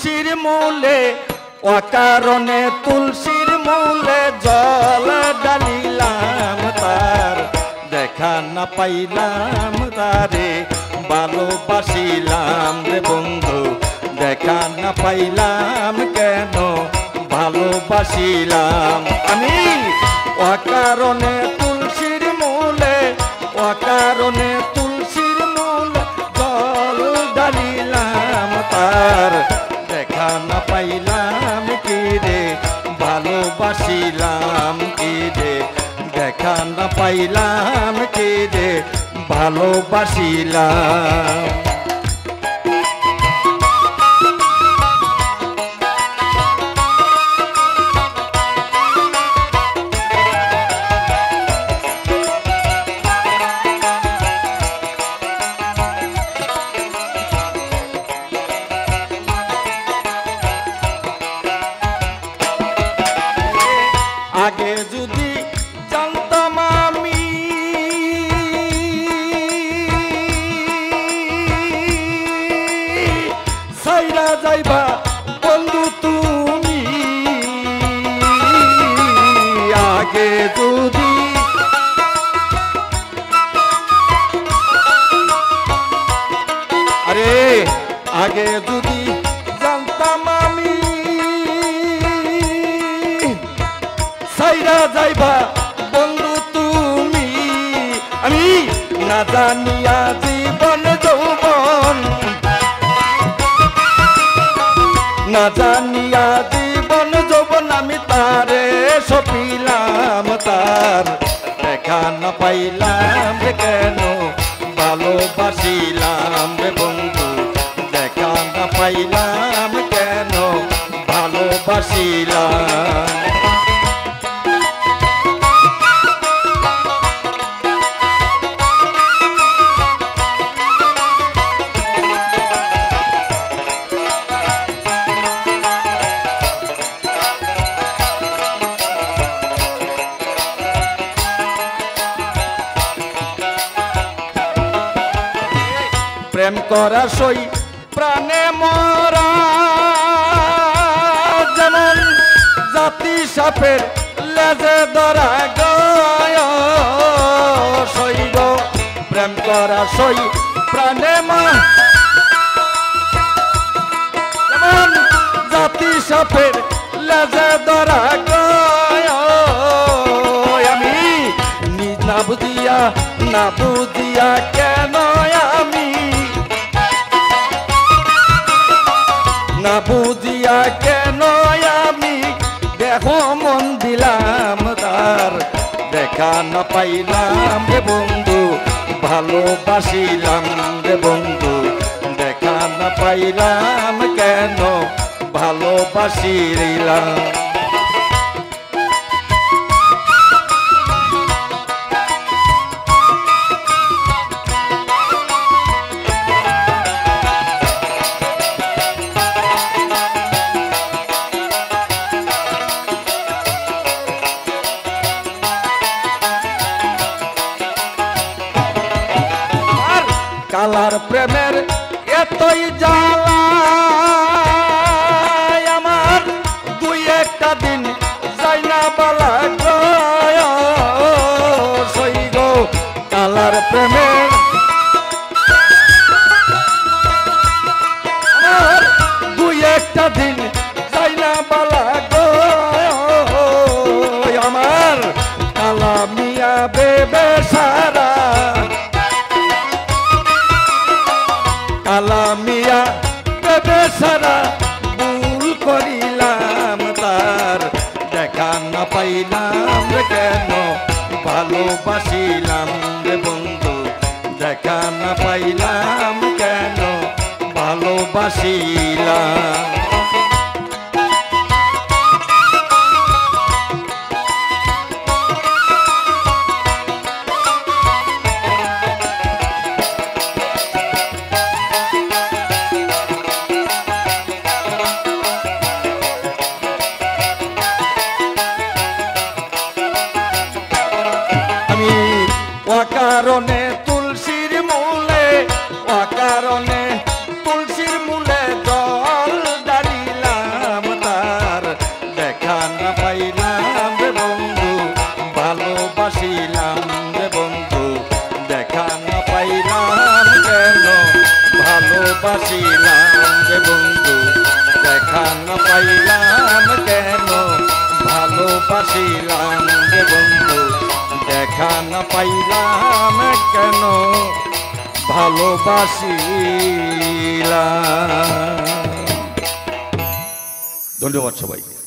তুলসীর মূলে অকারণে তুলসীর মূলে জল ডালিলাম তার দেখা না পাইলাম তারে ভালোবাসিলাম রে বন্ধু দেখা না পাইলাম কেন ভালোবাসিলাম আমি অকারণে তুলসীর মূলে অকারণে তুলসীর মূলে জল ডালিলাম তার দেখা না পাইলাম কি রে ভালোবাসিলাম কি রে দেখা না পাইলাম কি রে ভালোবাসিলাম আগে যদি জানতাম আমি সাইরা যাইবা বন্ধু তুমি আগে যদি আরে আগে যদি জানতাম আমি সাইরা যাইবা বন্ধু তুমি আমি না জানিয়া জীবন যৌবন না জানিয়া জীবন যৌবন আমি তারে সপিলাম তার দেখা না পাইলাম রে কেন ভালোবাসিলাম রে বন্ধু দেখা না পাইলাম কেন ভালোবাসিলাম প্রেম করা সই প্রাণে মরা যেমন জাতি সাপের লেজে ধরা গয় সই গো প্রেম করা সই প্রাণে মরা যেমন জাতি সাপের লেজে ধরা গয় আমি না বুঝিয়া কেন আমি না বুঝিয়া কেন আমি দেহ মন দিলাম তার দেখা না পাইলাম রে বন্ধু ভালোবাসিলাম রে বন্ধু দেখা না পাইলাম কেন ভালোবাসিলাম কালার প্রেমের এতই জ্বালা আমার দুই একটা দিন যাই না বালা সই গো কালার প্রেমের আমার দুই একটা দিন যাই না বালা আমার কালা মিয়া বেবে সারা কালা মিয়া বেবে সারা ভুল করিলাম তার দেখা না পাইলাম রে কেন ভালোবাসিলাম রে বন্ধু দেখা না পাইলাম কেন ভালোবাসিলাম অকারণে তুলসীর মূলে অকারণে তুলসীর মূলে জল ডালি দেখা না পাইলাম কেন ভালোবাসিলাম রে বন্ধু দেখা না পাইলাম কেন ভালোবাসিলাম। ধন্যবাদ সবাইকে।